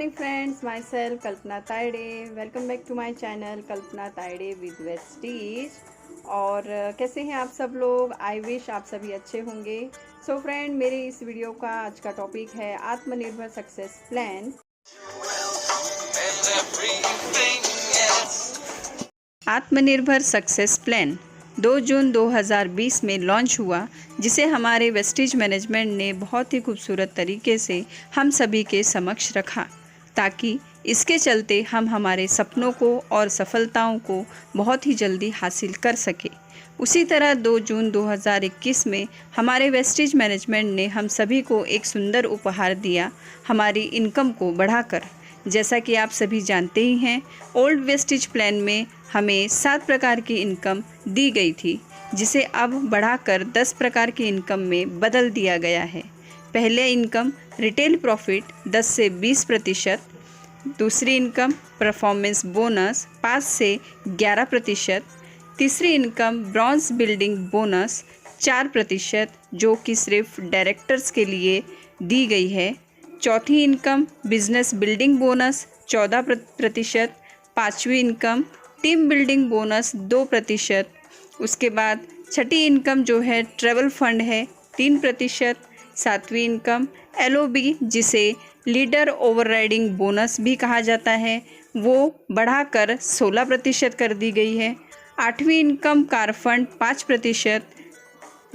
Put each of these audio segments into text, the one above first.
morning friends, myself Kalpana Tayde. Welcome back to my channel Kalpana Tayde with Vestige. और कैसे हैं आप सब लोग? आई विश आप सभी अच्छे होंगे। सो फ्रेंड, मेरे इस वीडियो का आज का टॉपिक है आत्मनिर्भर सक्सेस प्लान। आत्मनिर्भर सक्सेस प्लान 2 जून 2020 में लॉन्च हुआ, जिसे हमारे वेस्टीज मैनेजमेंट ने बहुत ही खूबसूरत तरीके से हम सभी के समक्ष रखा, ताकि इसके चलते हम हमारे सपनों को और सफलताओं को बहुत ही जल्दी हासिल कर सके। उसी तरह 2 जून 2021 में हमारे वेस्टीज मैनेजमेंट ने हम सभी को एक सुंदर उपहार दिया, हमारी इनकम को बढ़ाकर। जैसा कि आप सभी जानते ही हैं, ओल्ड वेस्टीज प्लान में हमें 7 प्रकार की इनकम दी गई थी, जिसे अब बढ़ाकर 10 प्रकार की इनकम में बदल दिया गया है। पहले इनकम रिटेल प्रॉफिट 10 से 20%, दूसरी इनकम परफॉर्मेंस बोनस 5 से 11%, तीसरी इनकम ब्रॉन्ज बिल्डिंग बोनस 4%, जो कि सिर्फ डायरेक्टर्स के लिए दी गई है। चौथी इनकम बिजनेस बिल्डिंग बोनस 14%, पाँचवीं इनकम टीम बिल्डिंग बोनस 2%, उसके बाद छठी इनकम जो है ट्रैवल फंड है 3%, सातवीं इनकम LOB, जिसे लीडर ओवरराइडिंग बोनस भी कहा जाता है, वो बढ़ाकर 16% कर दी गई है। आठवीं इनकम कार फंड 5%,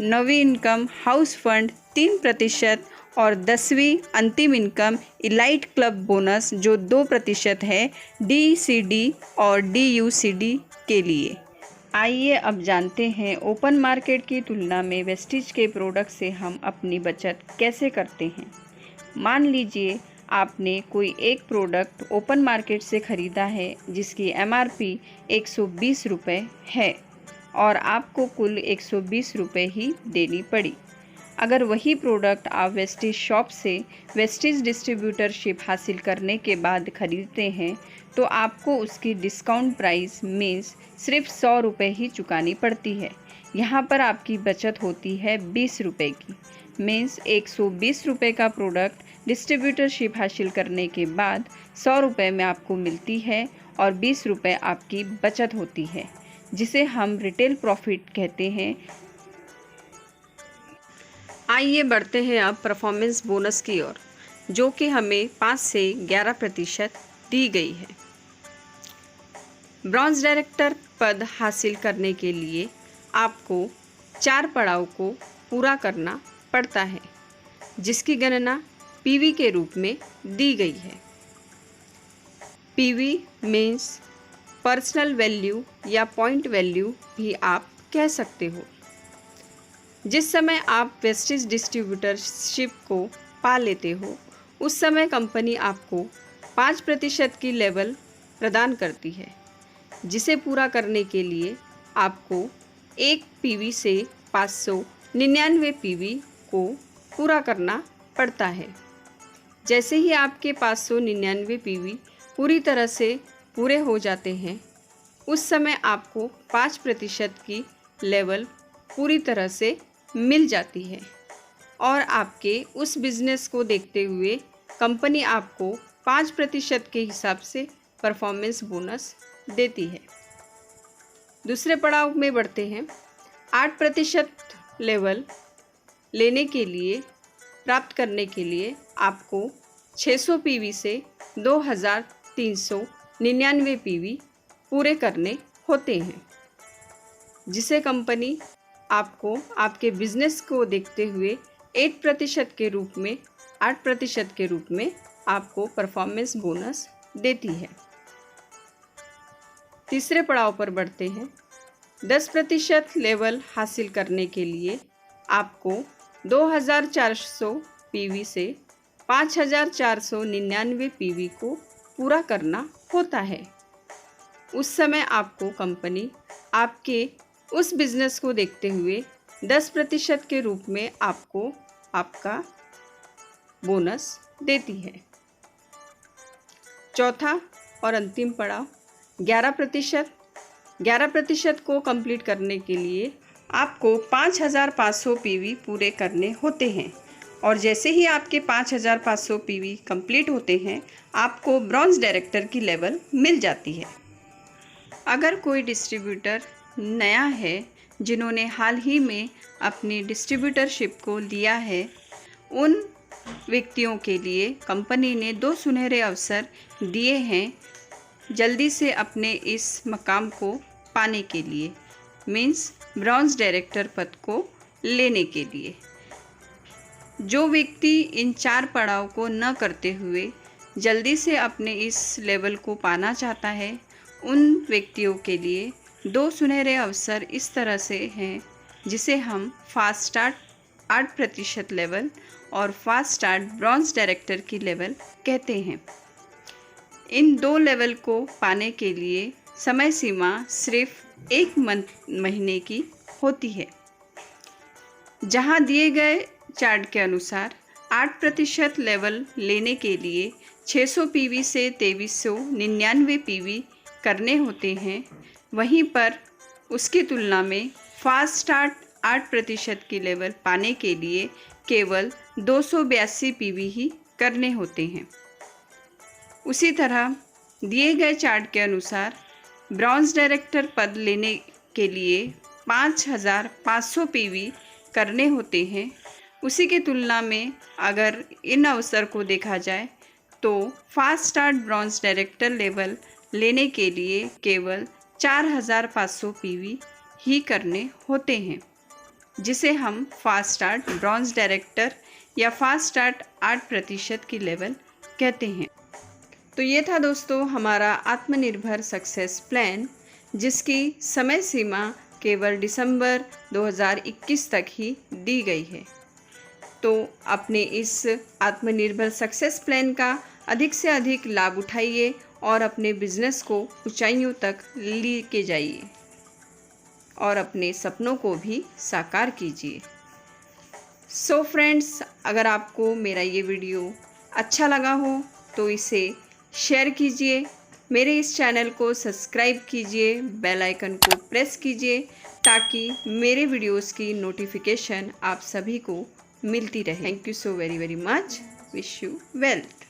नौवीं इनकम हाउस फंड 3%, और 10वीं अंतिम इनकम इलाइट क्लब बोनस जो 2% है DCD और DUCD के लिए। आइए अब जानते हैं ओपन मार्केट की तुलना में वेस्टीज के प्रोडक्ट से हम अपनी बचत कैसे करते हैं। मान लीजिए आपने कोई एक प्रोडक्ट ओपन मार्केट से ख़रीदा है, जिसकी MRP 120 रुपये है और आपको कुल 120 रुपये ही देनी पड़ी। अगर वही प्रोडक्ट आप वेस्टीज शॉप से वेस्टीज डिस्ट्रीब्यूटरशिप हासिल करने के बाद ख़रीदते हैं, तो आपको उसकी डिस्काउंट प्राइस मीन्स सिर्फ 100 रुपये ही चुकानी पड़ती है। यहाँ पर आपकी बचत होती है 20 रुपये की। मीन्स 120 रुपये का प्रोडक्ट डिस्ट्रीब्यूटरशिप हासिल करने के बाद 100 रुपये में आपको मिलती है और 20 रुपये आपकी बचत होती है, जिसे हम रिटेल प्रॉफिट कहते हैं। आइए बढ़ते हैं अब परफॉर्मेंस बोनस की ओर, जो कि हमें 5 से 11% दी गई है। ब्रॉन्ज डायरेक्टर पद हासिल करने के लिए आपको 4 पड़ाव को पूरा करना पड़ता है, जिसकी गणना PV के रूप में दी गई है। PV मीन्स पर्सनल वैल्यू या पॉइंट वैल्यू भी आप कह सकते हो। जिस समय आप वेस्टीज डिस्ट्रीब्यूटरशिप को पा लेते हो, उस समय कंपनी आपको 5% की लेवल प्रदान करती है, जिसे पूरा करने के लिए आपको 1 PV से 599 PV को पूरा करना पड़ता है। जैसे ही आपके 599 PV पूरी तरह से पूरे हो जाते हैं, उस समय आपको 5% की लेवल पूरी तरह से मिल जाती है और आपके उस बिज़नेस को देखते हुए कंपनी आपको 5% के हिसाब से परफॉर्मेंस बोनस देती है। दूसरे पड़ाव में बढ़ते हैं। 8% लेवल लेने के लिए, प्राप्त करने के लिए आपको 600 PV से 2399 PV पूरे करने होते हैं, जिसे कंपनी आपको आपके बिजनेस को देखते हुए 8% के रूप में 8% के रूप में आपको परफॉर्मेंस बोनस देती है। तीसरे पड़ाव पर बढ़ते हैं। 10% लेवल हासिल करने के लिए आपको 2400 PV से 5499 PV को पूरा करना होता है। उस समय आपको कंपनी आपके उस बिज़नेस को देखते हुए 10% के रूप में आपको आपका बोनस देती है। चौथा और अंतिम पड़ाव 11%। 11% को कंप्लीट करने के लिए आपको 5500 PV पूरे करने होते हैं। और जैसे ही आपके 5500 पीवी कंप्लीट होते हैं, आपको ब्रॉन्ज डायरेक्टर की लेवल मिल जाती है। अगर कोई डिस्ट्रीब्यूटर नया है, जिन्होंने हाल ही में अपनी डिस्ट्रीब्यूटरशिप को लिया है, उन व्यक्तियों के लिए कंपनी ने 2 सुनहरे अवसर दिए हैं जल्दी से अपने इस मकाम को पाने के लिए, मीन्स ब्रॉन्ज डायरेक्टर पद को लेने के लिए। जो व्यक्ति इन 4 पड़ाव को न करते हुए जल्दी से अपने इस लेवल को पाना चाहता है, उन व्यक्तियों के लिए 2 सुनहरे अवसर इस तरह से हैं, जिसे हम फास्ट स्टार्ट 8% लेवल और फास्ट स्टार्ट ब्रॉन्ज डायरेक्टर की लेवल कहते हैं। इन 2 लेवल को पाने के लिए समय सीमा सिर्फ 1 महीने की होती है। जहां दिए गए चार्ट के अनुसार 8% लेवल लेने के लिए 600 पीवी से 2399 पीवी करने होते हैं, वहीं पर उसकी तुलना में फास्ट स्टार्ट 8% की लेवल पाने के लिए केवल 282 पीवी ही करने होते हैं। उसी तरह दिए गए चार्ट के अनुसार ब्रॉन्ज डायरेक्टर पद लेने के लिए 5500 पीवी करने होते हैं। उसी की तुलना में अगर इन अवसर को देखा जाए तो fast start bronze director level लेने के लिए केवल 4500 पीवी ही करने होते हैं, जिसे हम फास्ट स्टार्ट ब्रॉन्ज डायरेक्टर या फास्ट स्टार्ट 8% की लेवल कहते हैं। तो ये था दोस्तों हमारा आत्मनिर्भर सक्सेस प्लान, जिसकी समय सीमा केवल दिसंबर 2021 तक ही दी गई है। तो अपने इस आत्मनिर्भर सक्सेस प्लान का अधिक से अधिक लाभ उठाइए और अपने बिजनेस को ऊंचाइयों तक लेके जाइए और अपने सपनों को भी साकार कीजिए। सो फ्रेंड्स, अगर आपको मेरा ये वीडियो अच्छा लगा हो तो इसे शेयर कीजिए, मेरे इस चैनल को सब्सक्राइब कीजिए, बेल आइकन को प्रेस कीजिए ताकि मेरे वीडियोस की नोटिफिकेशन आप सभी को मिलती रहे। Thank you so very much. Wish you wealth.